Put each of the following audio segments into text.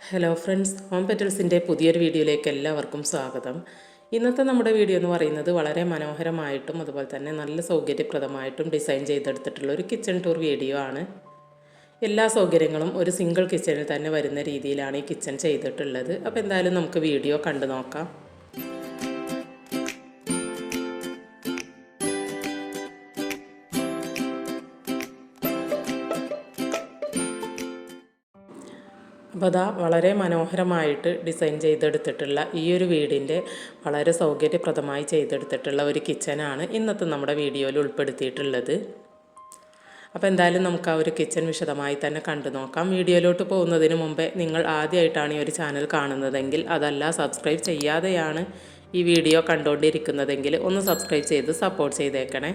Hello friends, home പെറ്റൽസിൻ്റെ പുതിയൊരു വീഡിയോയിലേക്ക് എല്ലാവർക്കും സ്വാഗതം. ഇന്നത്തെ നമ്മുടെ വീഡിയോ എന്ന് പറയുന്നത് വളരെ മനോഹരമായിട്ടും അതുപോലെ തന്നെ നല്ല സൗകര്യപ്രദമായിട്ടും ഡിസൈൻ ചെയ്തെടുത്തിട്ടുള്ള ഒരു കിച്ചൺ ടൂർ വീഡിയോ ആണ്. എല്ലാ സൗകര്യങ്ങളും ഒരു സിംഗിൾ കിച്ചണിൽ തന്നെ വരുന്ന രീതിയിലാണ് ഈ കിച്ചൺ ചെയ്തിട്ടുള്ളത്. അപ്പോൾ എന്തായാലും നമുക്ക് വീഡിയോ കണ്ടു നോക്കാം. അപ്പോൾ അതാ വളരെ മനോഹരമായിട്ട് ഡിസൈൻ ചെയ്തെടുത്തിട്ടുള്ള ഈ ഒരു വീടിൻ്റെ വളരെ സൗകര്യപ്രദമായി ചെയ്തെടുത്തിട്ടുള്ള ഒരു കിച്ചനാണ് ഇന്നത്തെ നമ്മുടെ വീഡിയോയിൽ ഉൾപ്പെടുത്തിയിട്ടുള്ളത്. അപ്പോൾ എന്തായാലും നമുക്ക് ആ ഒരു കിച്ചൺ വിശദമായി തന്നെ കണ്ടു നോക്കാം. വീഡിയോയിലോട്ട് പോകുന്നതിന് മുമ്പേ നിങ്ങൾ ആദ്യമായിട്ടാണ് ഈ ഒരു ചാനൽ കാണുന്നതെങ്കിൽ, അതല്ല സബ്സ്ക്രൈബ് ചെയ്യാതെയാണ് ഈ വീഡിയോ കണ്ടുകൊണ്ടിരിക്കുന്നതെങ്കിൽ ഒന്ന് സബ്സ്ക്രൈബ് ചെയ്ത് സപ്പോർട്ട് ചെയ്തേക്കണേ.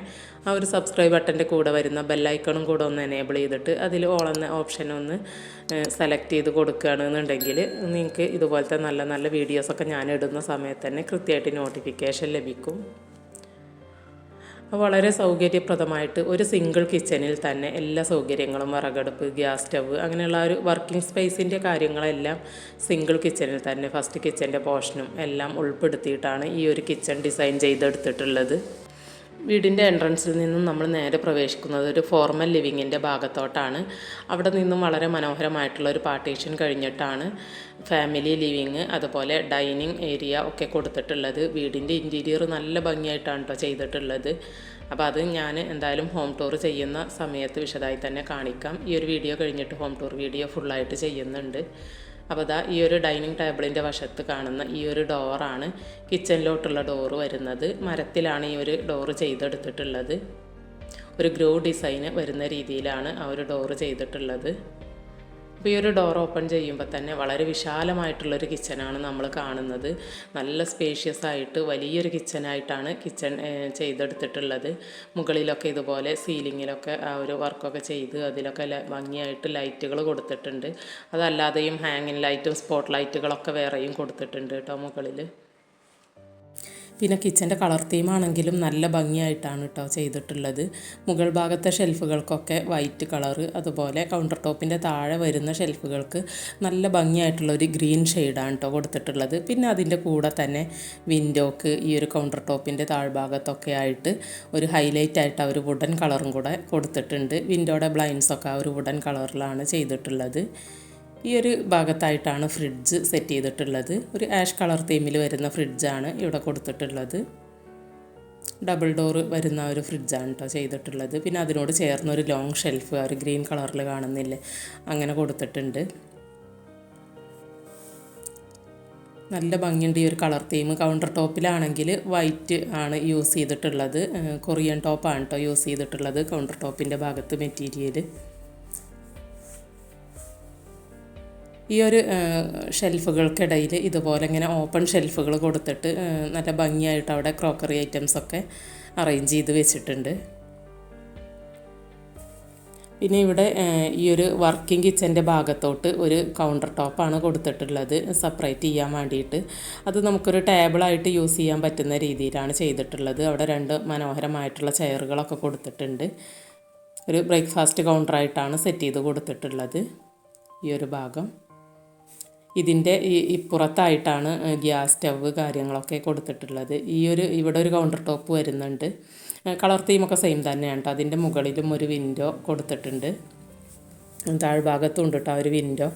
ആ ഒരു സബ്സ്ക്രൈബ് ബട്ടൻ്റെ കൂടെ വരുന്ന ബെല്ലൈക്കണും കൂടെ ഒന്ന് എനേബിൾ ചെയ്തിട്ട് അതിൽ ഓൾ എന്ന ഓപ്ഷൻ ഒന്ന് സെലക്ട് ചെയ്ത് കൊടുക്കുകയാണെന്നുണ്ടെങ്കിൽ നിങ്ങൾക്ക് ഇതുപോലത്തെ നല്ല നല്ല വീഡിയോസൊക്കെ ഞാൻ ഇടുന്ന സമയത്ത് തന്നെ കൃത്യമായിട്ട് നോട്ടിഫിക്കേഷൻ ലഭിക്കും. വളരെ സൗകര്യപ്രദമായിട്ട് ഒരു സിംഗിൾ കിച്ചണിൽ തന്നെ എല്ലാ സൗകര്യങ്ങളും, വിറകടുപ്പ്, ഗ്യാസ് സ്റ്റവ്, അങ്ങനെയുള്ള ഒരു വർക്കിംഗ് സ്പേസിൻ്റെ കാര്യങ്ങളെല്ലാം സിംഗിൾ കിച്ചണിൽ തന്നെ ഫസ്റ്റ് കിച്ചൻ്റെ പോർഷനും എല്ലാം ഉൾപ്പെടുത്തിയിട്ടാണ് ഈ ഒരു കിച്ചൺ ഡിസൈൻ ചെയ്തെടുത്തിട്ടുള്ളത്. വീടിൻ്റെ എൻട്രൻസിൽ നിന്നും നമ്മൾ നേരെ പ്രവേശിക്കുന്നത് ഒരു ഫോർമൽ ലിവിങ്ങിൻ്റെ ഭാഗത്തോട്ടാണ്. അവിടെ നിന്നും വളരെ മനോഹരമായിട്ടുള്ള ഒരു പാർട്ടീഷൻ കഴിഞ്ഞിട്ടാണ് ഫാമിലി ലിവിങ് അതുപോലെ ഡൈനിങ് ഏരിയ ഒക്കെ കൊടുത്തിട്ടുള്ളത്. വീടിൻ്റെ ഇൻറ്റീരിയർ നല്ല ഭംഗിയായിട്ടാണ് കേട്ടോ ചെയ്തിട്ടുള്ളത്. അപ്പോൾ അത് ഞാൻ എന്തായാലും ഹോം ടൂർ ചെയ്യുന്ന സമയത്ത് വിശദമായി തന്നെ കാണിക്കാം. ഈ ഒരു വീഡിയോ കഴിഞ്ഞിട്ട് ഹോം ടൂർ വീഡിയോ ഫുള്ളായിട്ട് ചെയ്യുന്നുണ്ട്. അപ്പോൾ ഇതാ ഈ ഒരു ഡൈനിങ് ടേബിളിൻ്റെ വശത്ത് കാണുന്ന ഈ ഒരു ഡോറാണ് കിച്ചണിലോട്ടുള്ള ഡോറ് വരുന്നത്. മരത്തിലാണ് ഈ ഒരു ഡോറ് ചെയ്തെടുത്തിട്ടുള്ളത്. ഒരു ഗ്രോ ഡിസൈന് വരുന്ന രീതിയിലാണ് ആ ഒരു ഡോറ് ചെയ്തിട്ടുള്ളത്. അപ്പോൾ ഈ ഒരു ഡോർ ഓപ്പൺ ചെയ്യുമ്പോൾ തന്നെ വളരെ വിശാലമായിട്ടുള്ളൊരു കിച്ചനാണ് നമ്മൾ കാണുന്നത്. നല്ല സ്പേഷ്യസ് ആയിട്ട് വലിയൊരു കിച്ചനായിട്ടാണ് കിച്ചൺ ചെയ്തെടുത്തിട്ടുള്ളത്. മുകളിലൊക്കെ ഇതുപോലെ സീലിങ്ങിലൊക്കെ ആ ഒരു വർക്കൊക്കെ ചെയ്ത് അതിലൊക്കെ ഭംഗിയായിട്ട് ലൈറ്റുകൾ കൊടുത്തിട്ടുണ്ട്. അതല്ലാതെയും ഹാങ്ങിങ് ലൈറ്റും സ്പോട്ട് ലൈറ്റുകളൊക്കെ വേറെയും കൊടുത്തിട്ടുണ്ട് കേട്ടോ മുകളിൽ. പിന്നെ കിച്ചൻ്റെ കളർ തീമാണെങ്കിലും നല്ല ഭംഗിയായിട്ടാണ് കേട്ടോ ചെയ്തിട്ടുള്ളത്. മുകൾ ഭാഗത്തെ ഷെൽഫുകൾക്കൊക്കെ വൈറ്റ് കളറ്, അതുപോലെ കൗണ്ടർ ടോപ്പിൻ്റെ താഴെ വരുന്ന ഷെൽഫുകൾക്ക് നല്ല ഭംഗിയായിട്ടുള്ളൊരു ഗ്രീൻ ഷെയ്ഡാണ് കേട്ടോ കൊടുത്തിട്ടുള്ളത്. പിന്നെ അതിൻ്റെ കൂടെ തന്നെ വിൻഡോക്ക് ഈ ഒരു കൗണ്ടർ ടോപ്പിൻ്റെ താഴ്ഭാഗത്തൊക്കെ ആയിട്ട് ഒരു ഹൈലൈറ്റ് ആയിട്ട് ആ ഒരു വുഡൻ കളറും കൂടെ കൊടുത്തിട്ടുണ്ട്. വിൻഡോയുടെ ബ്ലൈൻഡ്സൊക്കെ ആ ഒരു വുഡൻ കളറിലാണ് ചെയ്തിട്ടുള്ളത്. ഈ ഒരു ഭാഗത്തായിട്ടാണ് ഫ്രിഡ്ജ് സെറ്റ് ചെയ്തിട്ടുള്ളത്. ഒരു ആഷ് കളർ തീമിൽ വരുന്ന ഫ്രിഡ്ജാണ് ഇവിടെ കൊടുത്തിട്ടുള്ളത്. ഡബിൾ ഡോർ വരുന്ന ഒരു ഫ്രിഡ്ജാണ് കേട്ടോ ചെയ്തിട്ടുള്ളത്. പിന്നെ അതിനോട് ചേർന്നൊരു ലോങ് ഷെൽഫ് ആ ഒരു ഗ്രീൻ കളറിൽ കാണുന്നില്ലേ, അങ്ങനെ കൊടുത്തിട്ടുണ്ട്. നല്ല ഭംഗിയുണ്ട് ഈ ഒരു കളർ തീം. കൗണ്ടർ ടോപ്പിലാണെങ്കിൽ വൈറ്റ് ആണ് യൂസ് ചെയ്തിട്ടുള്ളത്. കൊറിയൻ ടോപ്പാണ് കേട്ടോ യൂസ് ചെയ്തിട്ടുള്ളത് കൗണ്ടർ ടോപ്പിൻ്റെ ഭാഗത്ത് മെറ്റീരിയൽ. ഈ ഒരു ഷെൽഫുകൾക്കിടയിൽ ഇതുപോലെ ഇങ്ങനെ ഓപ്പൺ ഷെൽഫുകൾ കൊടുത്തിട്ട് നല്ല ഭംഗിയായിട്ട് അവിടെ ക്രോക്കറി ഐറ്റംസൊക്കെ അറേഞ്ച് ചെയ്ത് വെച്ചിട്ടുണ്ട്. പിന്നെ ഇവിടെ ഈ ഒരു വർക്കിംഗ് കിച്ചൻ്റെ ഭാഗത്തോട്ട് ഒരു കൗണ്ടർ ടോപ്പാണ് കൊടുത്തിട്ടുള്ളത് സെപ്പറേറ്റ് ചെയ്യാൻ വേണ്ടിയിട്ട്. അത് നമുക്കൊരു ടേബിളായിട്ട് യൂസ് ചെയ്യാൻ പറ്റുന്ന രീതിയിലാണ് ചെയ്തിട്ടുള്ളത്. അവിടെ രണ്ട് മനോഹരമായിട്ടുള്ള ചെയറുകളൊക്കെ കൊടുത്തിട്ടുണ്ട്. ഒരു ബ്രേക്ക്ഫാസ്റ്റ് കൗണ്ടറായിട്ടാണ് സെറ്റ് ചെയ്ത് കൊടുത്തിട്ടുള്ളത് ഈ ഒരു ഭാഗം. ഇതിൻ്റെ ഇപ്പുറത്തായിട്ടാണ് ഗ്യാസ് സ്റ്റവ് കാര്യങ്ങളൊക്കെ കൊടുത്തിട്ടുള്ളത്. ഇവിടെ ഒരു കൗണ്ടർ ടോപ്പ് വരുന്നുണ്ട്. കളർ തീമൊക്കെ സെയിം തന്നെയാണ് കേട്ടോ. അതിൻ്റെ മുകളിലും ഒരു വിൻഡോ കൊടുത്തിട്ടുണ്ട്. താഴ്ഭാഗത്തും ഉണ്ട് കേട്ടോ ആ ഒരു വിൻഡോ.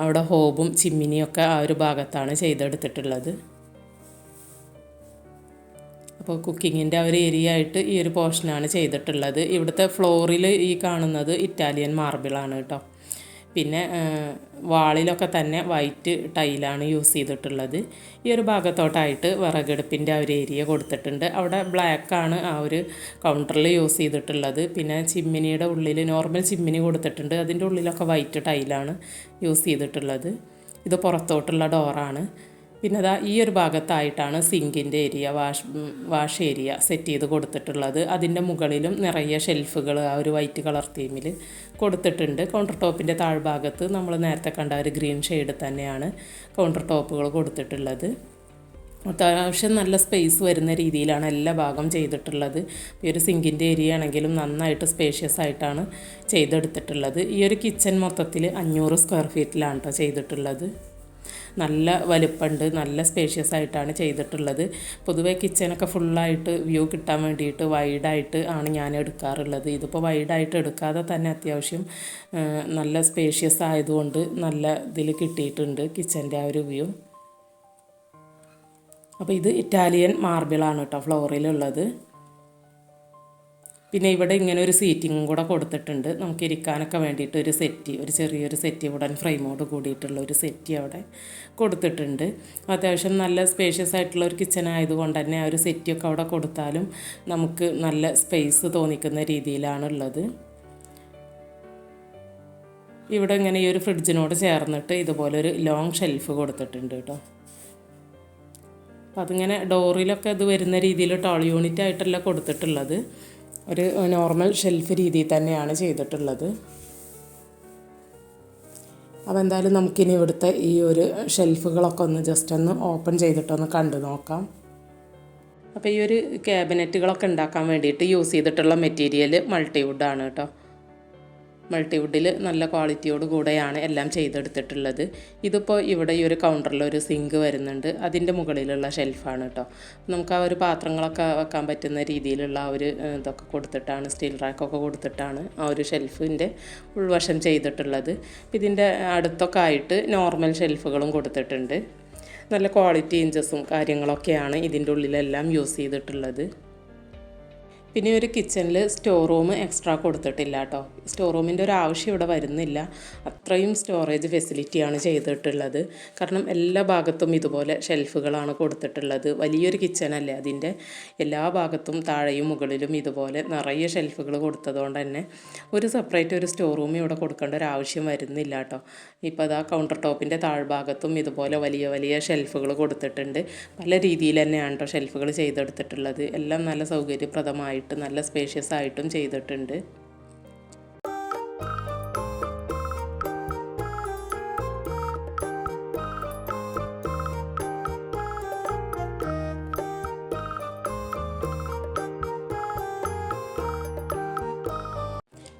അവിടെ ഹോബും ചിമ്മിനിയൊക്കെ ആ ഒരു ഭാഗത്താണ് ചെയ്തെടുത്തിട്ടുള്ളത്. അപ്പോൾ കുക്കിങ്ങിൻ്റെ ആ ഒരു ഏരിയ ആയിട്ട് ഈ ഒരു പോർഷനാണ് ചെയ്തിട്ടുള്ളത്. ഇവിടുത്തെ ഫ്ലോറിൽ ഈ കാണുന്നത് ഇറ്റാലിയൻ മാർബിളാണ് കേട്ടോ. പിന്നെ വാളിലൊക്കെ തന്നെ വൈറ്റ് ടൈലാണ് യൂസ് ചെയ്തിട്ടുള്ളത്. ഈ ഒരു ഭാഗത്തോട്ടായിട്ട് വിറകടുപ്പിൻ്റെ ആ ഒരു ഏരിയ കൊടുത്തിട്ടുണ്ട്. അവിടെ ബ്ലാക്കാണ് ആ ഒരു കൗണ്ടറിൽ യൂസ് ചെയ്തിട്ടുള്ളത്. പിന്നെ ചിമ്മിനിയുടെ ഉള്ളിൽ നോർമൽ ചിമ്മിനി കൊടുത്തിട്ടുണ്ട്. അതിൻ്റെ ഉള്ളിലൊക്കെ വൈറ്റ് ടൈലാണ് യൂസ് ചെയ്തിട്ടുള്ളത്. ഇത് പുറത്തോട്ടുള്ള ഡോറാണ്. പിന്നെ അതാ ഈ ഒരു ഭാഗത്തായിട്ടാണ് സിങ്കിൻ്റെ ഏരിയ, വാഷ് ഏരിയ സെറ്റ് ചെയ്ത് കൊടുത്തിട്ടുള്ളത്. അതിൻ്റെ മുകളിലും നിറയെ ഷെൽഫുകൾ ആ ഒരു വൈറ്റ് കളർ തീമിൽ കൊടുത്തിട്ടുണ്ട്. കൗണ്ടർ ടോപ്പിൻ്റെ താഴ്ഭാഗത്ത് നമ്മൾ നേരത്തെ കണ്ട ഒരു ഗ്രീൻ ഷെയ്ഡ് തന്നെയാണ് കൗണ്ടർ ടോപ്പുകൾ കൊടുത്തിട്ടുള്ളത്. അത്യാവശ്യം നല്ല സ്പേസ് വരുന്ന രീതിയിലാണ് എല്ലാ ഭാഗം ചെയ്തിട്ടുള്ളത്. ഈ ഒരു സിങ്കിൻ്റെ ഏരിയ ആണെങ്കിലും നന്നായിട്ട് സ്പേഷ്യസ് ആയിട്ടാണ് ചെയ്തെടുത്തിട്ടുള്ളത്. ഈ ഒരു കിച്ചൺ മൊത്തത്തിൽ 500 സ്ക്വയർ ഫീറ്റിലാണ് കേട്ടോ ചെയ്തിട്ടുള്ളത്. നല്ല വലുപ്പമുണ്ട്, നല്ല സ്പേഷ്യസ് ആയിട്ടാണ് ചെയ്തിട്ടുള്ളത്. പൊതുവേ കിച്ചണൊക്കെ ഫുള്ളായിട്ട് വ്യൂ കിട്ടാൻ വേണ്ടിയിട്ട് വൈഡായിട്ട് ആണ് ഞാൻ എടുക്കാറുള്ളത്. ഇതിപ്പോൾ വൈഡായിട്ട് എടുക്കാതെ തന്നെ അത്യാവശ്യം നല്ല സ്പേഷ്യസ് ആയതുകൊണ്ട് നല്ല ഇതിൽ കിട്ടിയിട്ടുണ്ട് കിച്ചൻ്റെ ആ ഒരു വ്യൂ. അപ്പോൾ ഇത് ഇറ്റാലിയൻ മാർബിളാണ് കേട്ടോ ഫ്ലോറിലുള്ളത്. പിന്നെ ഇവിടെ ഇങ്ങനെ ഒരു സീറ്റിങ്ങും കൂടെ കൊടുത്തിട്ടുണ്ട്. നമുക്ക് ഇരിക്കാനൊക്കെ വേണ്ടിയിട്ട് ഒരു സെറ്റി, ഒരു ചെറിയൊരു സെറ്റി വുഡൻ ഫ്രെയിമോട് കൂടിയിട്ടുള്ള ഒരു സെറ്റി അവിടെ കൊടുത്തിട്ടുണ്ട്. അത്യാവശ്യം നല്ല സ്പേഷ്യസ് ആയിട്ടുള്ള ഒരു കിച്ചൺ ആയതുകൊണ്ട് തന്നെ ആ ഒരു സെറ്റിയൊക്കെ അവിടെ കൊടുത്താലും നമുക്ക് നല്ല സ്പേസ് തോന്നിക്കുന്ന രീതിയിലാണുള്ളത്. ഇവിടെ ഇങ്ങനെ ഈ ഒരു ഫ്രിഡ്ജിനോട് ചേർന്നിട്ട് ഇതുപോലൊരു ലോങ് ഷെൽഫ് കൊടുത്തിട്ടുണ്ട് കേട്ടോ. അപ്പോൾ അതിങ്ങനെ ഡോറിലൊക്കെ ഇത് വരുന്ന രീതിയിൽ ടോൾ യൂണിറ്റ് ആയിട്ടല്ല കൊടുത്തിട്ടുള്ളത്, ഒരു നോർമൽ ഷെൽഫ് രീതിയിൽ തന്നെയാണ് ചെയ്തിട്ടുള്ളത്. അപ്പോൾ എന്തായാലും നമുക്കിനി ഇവിടുത്തെ ഈ ഒരു ഷെൽഫുകളൊക്കെ ഒന്ന് ജസ്റ്റ് ഒന്ന് ഓപ്പൺ ചെയ്തിട്ടൊന്ന് കണ്ടു നോക്കാം. അപ്പോൾ ഈ ഒരു ക്യാബിനറ്റുകളൊക്കെ ഉണ്ടാക്കാൻ വേണ്ടിയിട്ട് യൂസ് ചെയ്തിട്ടുള്ള മെറ്റീരിയൽ മൾട്ടിവുഡാണ് കേട്ടോ. മൾട്ടിവുഡിൽ നല്ല ക്വാളിറ്റിയോട് കൂടെയാണ് എല്ലാം ചെയ്തെടുത്തിട്ടുള്ളത്. ഇതിപ്പോൾ ഇവിടെ ഈ ഒരു കൗണ്ടറിൽ ഒരു സിങ്ക് വരുന്നുണ്ട്, അതിൻ്റെ മുകളിലുള്ള ഷെൽഫാണ് കേട്ടോ. നമുക്ക് ആ ഒരു പാത്രങ്ങളൊക്കെ വെക്കാൻ പറ്റുന്ന രീതിയിലുള്ള ആ ഒരു ഇതൊക്കെ കൊടുത്തിട്ടാണ്, സ്റ്റീൽ റാക്കൊക്കെ കൊടുത്തിട്ടാണ് ആ ഒരു ഷെൽഫിൻ്റെ ഉൾവശം ചെയ്തിട്ടുള്ളത്. ഇതിൻ്റെ അടുത്തൊക്കെ ആയിട്ട് നോർമൽ ഷെൽഫുകളും കൊടുത്തിട്ടുണ്ട്. നല്ല ക്വാളിറ്റി ഇഞ്ചസും കാര്യങ്ങളൊക്കെയാണ് ഇതിൻ്റെ ഉള്ളിലെല്ലാം യൂസ് ചെയ്തിട്ടുള്ളത്. പിന്നെ ഒരു കിച്ചണിൽ സ്റ്റോർ റൂം എക്സ്ട്രാ കൊടുത്തിട്ടില്ല കേട്ടോ. സ്റ്റോർ റൂമിൻ്റെ ഒരു ആവശ്യം ഇവിടെ വരുന്നില്ല, അത്രയും സ്റ്റോറേജ് ഫെസിലിറ്റിയാണ് ചെയ്തിട്ടുള്ളത്. കാരണം എല്ലാ ഭാഗത്തും ഇതുപോലെ ഷെൽഫുകളാണ് കൊടുത്തിട്ടുള്ളത്. വലിയൊരു കിച്ചണല്ലേ, അതിൻ്റെ എല്ലാ ഭാഗത്തും താഴെയും മുകളിലും ഇതുപോലെ നിറയെ ഷെൽഫുകൾ കൊടുത്തതുകൊണ്ട് തന്നെ ഒരു സെപ്പറേറ്റ് ഒരു സ്റ്റോർ റൂം ഇവിടെ കൊടുക്കേണ്ട ഒരു ആവശ്യം വരുന്നില്ല കേട്ടോ. ഇപ്പോൾ അതാ കൗണ്ടർ ടോപ്പിൻ്റെ താഴ്ഭാഗത്തും ഇതുപോലെ വലിയ വലിയ ഷെൽഫുകൾ കൊടുത്തിട്ടുണ്ട്. പല രീതിയിൽ തന്നെയാണ് കേട്ടോ ഷെൽഫുകൾ ചെയ്തെടുത്തിട്ടുള്ളത്. എല്ലാം നല്ല സൗകര്യപ്രദമായി നല്ല സ്പേഷ്യസ് ആയിട്ടും ചെയ്തിട്ടുണ്ട്.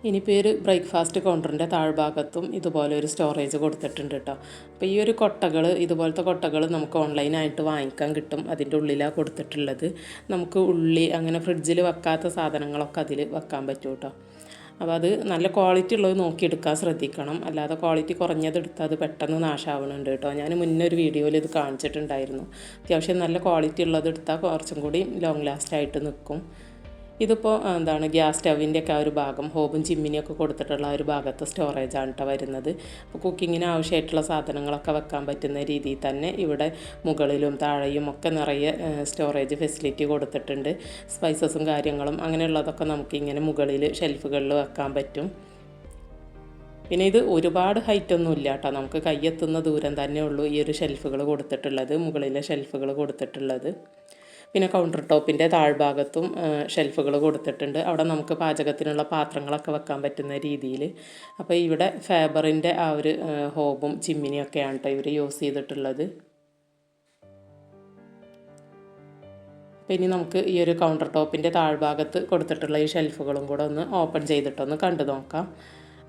ഇനിയിപ്പോൾ ഈ ഒരു ബ്രേക്ക്ഫാസ്റ്റ് കൗണ്ടറിൻ്റെ താഴ്ഭാഗത്തും ഇതുപോലെ ഒരു സ്റ്റോറേജ് കൊടുത്തിട്ടുണ്ട് കേട്ടോ. അപ്പോൾ ഈ ഒരു കൊട്ടകൾ, ഇതുപോലത്തെ കൊട്ടകൾ നമുക്ക് ഓൺലൈനായിട്ട് വാങ്ങിക്കാൻ കിട്ടും. അതിൻ്റെ ഉള്ളിലാണ് കൊടുത്തിട്ടുള്ളത്. നമുക്ക് ഉള്ളി അങ്ങനെ ഫ്രിഡ്ജിൽ വെക്കാത്ത സാധനങ്ങളൊക്കെ അതിൽ വെക്കാൻ പറ്റും കേട്ടോ. അപ്പോൾ അത് നല്ല ക്വാളിറ്റി ഉള്ളത് നോക്കിയെടുക്കാൻ ശ്രദ്ധിക്കണം, അല്ലാതെ ക്വാളിറ്റി കുറഞ്ഞതെടുത്താൽ അത് പെട്ടെന്ന് നാശാവുന്നുണ്ട് കേട്ടോ. ഞാൻ മുന്നേ ഒരു വീഡിയോയിൽ ഇത് കാണിച്ചിട്ടുണ്ടായിരുന്നു. അത്യാവശ്യം നല്ല ക്വാളിറ്റി ഉള്ളത് എടുത്താൽ കുറച്ചും കൂടി ലോങ് ലാസ്റ്റ് ആയിട്ട് നിൽക്കും. ഇതിപ്പോൾ ഗ്യാസ് സ്റ്റവിൻ്റെയൊക്കെ ആ ഒരു ഭാഗം, ഹോബും ചിമ്മിനിയൊക്കെ കൊടുത്തിട്ടുള്ള ആ ഒരു ഭാഗത്ത് സ്റ്റോറേജാണ് കേട്ടോ വരുന്നത്. അപ്പോൾ കുക്കിങ്ങിന് ആവശ്യമായിട്ടുള്ള സാധനങ്ങളൊക്കെ വെക്കാൻ പറ്റുന്ന രീതിയിൽ തന്നെ ഇവിടെ മുകളിലും താഴെയും ഒക്കെ നിറയെ സ്റ്റോറേജ് ഫെസിലിറ്റി കൊടുത്തിട്ടുണ്ട്. സ്പൈസസും കാര്യങ്ങളും അങ്ങനെയുള്ളതൊക്കെ നമുക്കിങ്ങനെ മുകളിൽ ഷെൽഫുകളിൽ വെക്കാൻ പറ്റും. പിന്നെ ഇത് ഒരുപാട് ഹൈറ്റൊന്നും ഇല്ല കേട്ടോ, നമുക്ക് കയ്യെത്തുന്ന ദൂരം തന്നെ ഉള്ളൂ ഈ ഒരു ഷെൽഫുകൾ കൊടുത്തിട്ടുള്ളത്, മുകളിലെ ഷെൽഫുകൾ കൊടുത്തിട്ടുള്ളത്. പിന്നെ കൗണ്ടർ ടോപ്പിൻ്റെ താഴ്ഭാഗത്തും ഷെൽഫുകൾ കൊടുത്തിട്ടുണ്ട്. അവിടെ നമുക്ക് പാചകത്തിനുള്ള പാത്രങ്ങളൊക്കെ വെക്കാൻ പറ്റുന്ന രീതിയിൽ. അപ്പോൾ ഇവിടെ ഫാബറിൻ്റെ ആ ഒരു ഹോബും ചിമ്മിനിയൊക്കെയാണ് കേട്ടോ ഇവർ യൂസ് ചെയ്തിട്ടുള്ളത്. അപ്പോൾ ഇനി നമുക്ക് ഈ ഒരു കൗണ്ടർ ടോപ്പിൻ്റെ താഴ്ഭാഗത്ത് കൊടുത്തിട്ടുള്ള ഈ ഷെൽഫുകളും കൂടെ ഒന്ന് ഓപ്പൺ ചെയ്തിട്ടൊന്ന് കണ്ടു നോക്കാം.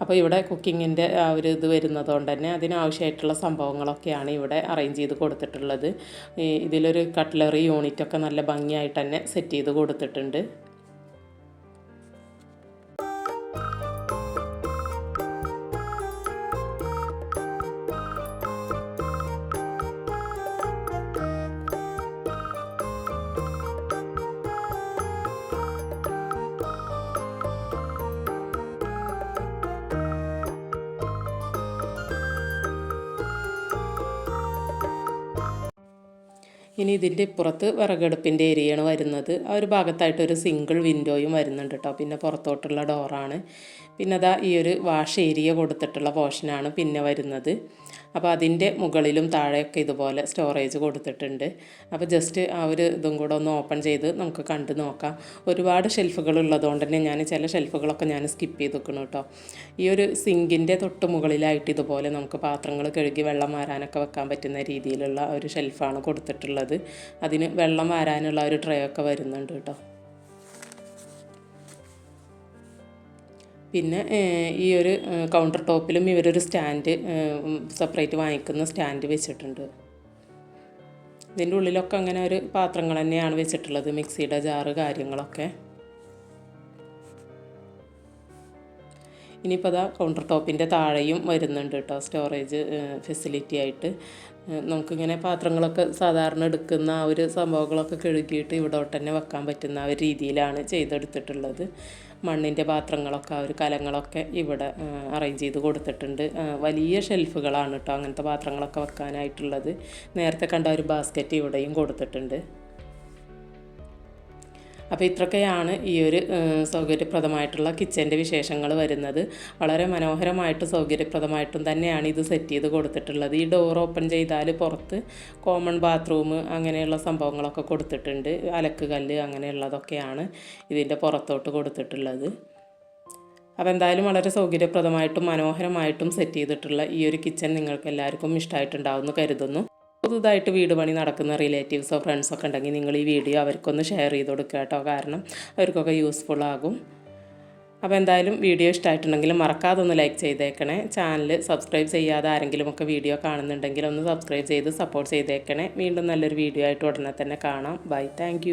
അപ്പോൾ ഇവിടെ കുക്കിങ്ങിൻ്റെ ആ ഒരു ഇത് വരുന്നതുകൊണ്ട് തന്നെ അതിനാവശ്യമായിട്ടുള്ള സംഭവങ്ങളൊക്കെയാണ് ഇവിടെ അറേഞ്ച് ചെയ്ത് കൊടുത്തിട്ടുള്ളത്. ഇതിലൊരു കട്ട്ലറി യൂണിറ്റൊക്കെ നല്ല ഭംഗിയായിട്ട് തന്നെ സെറ്റ് ചെയ്ത് കൊടുത്തിട്ടുണ്ട്. ഇനി ഇതിൻ്റെ ഇപ്പുറത്ത് വിറകടുപ്പിൻ്റെ ഏരിയയാണ് വരുന്നത്. ആ ഒരു ഭാഗത്തായിട്ടൊരു സിംഗിൾ വിൻഡോയും വരുന്നുണ്ട് കേട്ടോ. പിന്നെ പുറത്തോട്ടുള്ള ഡോറാണ്. പിന്നെ അതാ ഈ ഒരു വാഷ് ഏരിയ കൊടുത്തിട്ടുള്ള പോർഷനാണ് പിന്നെ വരുന്നത്. അപ്പോൾ അതിൻ്റെ മുകളിലും താഴെയൊക്കെ ഇതുപോലെ സ്റ്റോറേജ് കൊടുത്തിട്ടുണ്ട്. അപ്പോൾ ജസ്റ്റ് ആ ഒരു ഇതും കൂടെ ഒന്ന് ഓപ്പൺ ചെയ്ത് നമുക്ക് കണ്ടു നോക്കാം. ഒരുപാട് ഷെൽഫുകൾ ഉള്ളതുകൊണ്ട് തന്നെ ഞാൻ ചില ഷെൽഫുകളൊക്കെ ഞാൻ സ്കിപ്പ് ചെയ്ത് വെക്കണം കേട്ടോ. ഈ ഒരു സിങ്കിൻ്റെ തൊട്ട് മുകളിലായിട്ട് ഇതുപോലെ നമുക്ക് പാത്രങ്ങൾ കഴുകി വെള്ളം മാറാനൊക്കെ വെക്കാൻ പറ്റുന്ന രീതിയിലുള്ള ഒരു ഷെൽഫാണ് കൊടുത്തിട്ടുള്ളത്. കൊടുത്തിട്ടുള്ളത്. അതിന് വെള്ളം വാരാനുള്ള ഒരു ട്രേ ഒക്കെ വരുന്നുണ്ട് കേട്ടോ. പിന്നെ ഈ ഒരു കൗണ്ടർ ടോപ്പിലും ഇവരൊരു സ്റ്റാൻഡ് സെപ്പറേറ്റ് വാങ്ങിക്കുന്ന സ്റ്റാൻഡ് വെച്ചിട്ടുണ്ട്. ഇതിൻ്റെ ഉള്ളിലൊക്കെ അങ്ങനെ ഒരു പാത്രങ്ങൾ തന്നെയാണ് വെച്ചിട്ടുള്ളത്, മിക്സിയുടെ ജാറ് കാര്യങ്ങളൊക്കെ. ഇനിയിപ്പോൾ അതാ കൗണ്ടർ ടോപ്പിൻ്റെ താഴെയും വരുന്നുണ്ട് കേട്ടോ സ്റ്റോറേജ് ഫെസിലിറ്റി ആയിട്ട്. നമുക്കിങ്ങനെ പാത്രങ്ങളൊക്കെ സാധാരണ എടുക്കുന്ന ആ ഒരു സംഭവങ്ങളൊക്കെ കഴുകിയിട്ട് ഇവിടോട്ട് തന്നെ വെക്കാൻ പറ്റുന്ന ആ ഒരു രീതിയിലാണ് ചെയ്തെടുത്തിട്ടുള്ളത്. മണ്ണിൻ്റെ പാത്രങ്ങളൊക്കെ ആ ഒരു കലങ്ങളൊക്കെ ഇവിടെ അറേഞ്ച് ചെയ്ത് കൊടുത്തിട്ടുണ്ട്. വലിയ ഷെൽഫുകളാണ് കേട്ടോ അങ്ങനത്തെ പാത്രങ്ങളൊക്കെ വെക്കാനായിട്ടുള്ളത്. നേരത്തെ കണ്ട ഒരു ബാസ്ക്കറ്റ് ഇവിടെയും കൊടുത്തിട്ടുണ്ട്. അപ്പോൾ ഇത്രയൊക്കെയാണ് ഈ ഒരു സൗകര്യപ്രദമായിട്ടുള്ള കിച്ചൻ്റെ വിശേഷങ്ങൾ വരുന്നത്. വളരെ മനോഹരമായിട്ട് സൗകര്യപ്രദമായിട്ടും തന്നെയാണ് ഇത് സെറ്റ് ചെയ്ത് കൊടുത്തിട്ടുള്ളത്. ഈ ഡോർ ഓപ്പൺ ചെയ്താൽ പുറത്ത് കോമൺ ബാത്റൂം അങ്ങനെയുള്ള സംഭവങ്ങളൊക്കെ കൊടുത്തിട്ടുണ്ട്. അലക്ക് കല്ല് അങ്ങനെയുള്ളതൊക്കെയാണ് ഇതിൻ്റെ പുറത്തോട്ട് കൊടുത്തിട്ടുള്ളത്. അപ്പോൾ എന്തായാലും വളരെ സൗകര്യപ്രദമായിട്ടും മനോഹരമായിട്ടും സെറ്റ് ചെയ്തിട്ടുള്ള ഈ ഒരു കിച്ചൺ നിങ്ങൾക്ക് എല്ലാവർക്കും ഇഷ്ടമായിട്ടുണ്ടാവുമെന്ന് കരുതുന്നു. പുതുതായിട്ട് വീട് പണി നടക്കുന്ന റിലേറ്റീവ്സോ ഫ്രണ്ട്സൊക്കെ ഉണ്ടെങ്കിൽ നിങ്ങൾ ഈ വീഡിയോ അവർക്കൊന്ന് ഷെയർ ചെയ്ത് കൊടുക്കുക കേട്ടോ, കാരണം അവർക്കൊക്കെ യൂസ്ഫുൾ ആകും. അപ്പോൾ എന്തായാലും വീഡിയോ ഇഷ്ടമായിട്ടുണ്ടെങ്കിൽ മറക്കാതെ ഒന്ന് ലൈക്ക് ചെയ്തേക്കണേ. ചാനൽ സബ്സ്ക്രൈബ് ചെയ്യാതെ ആരെങ്കിലുമൊക്കെ വീഡിയോ കാണുന്നുണ്ടെങ്കിൽ ഒന്ന് സബ്സ്ക്രൈബ് ചെയ്ത് സപ്പോർട്ട് ചെയ്തേക്കണേ. വീണ്ടും നല്ലൊരു വീഡിയോ ആയിട്ട് ഉടനെ തന്നെ കാണാം. By, thank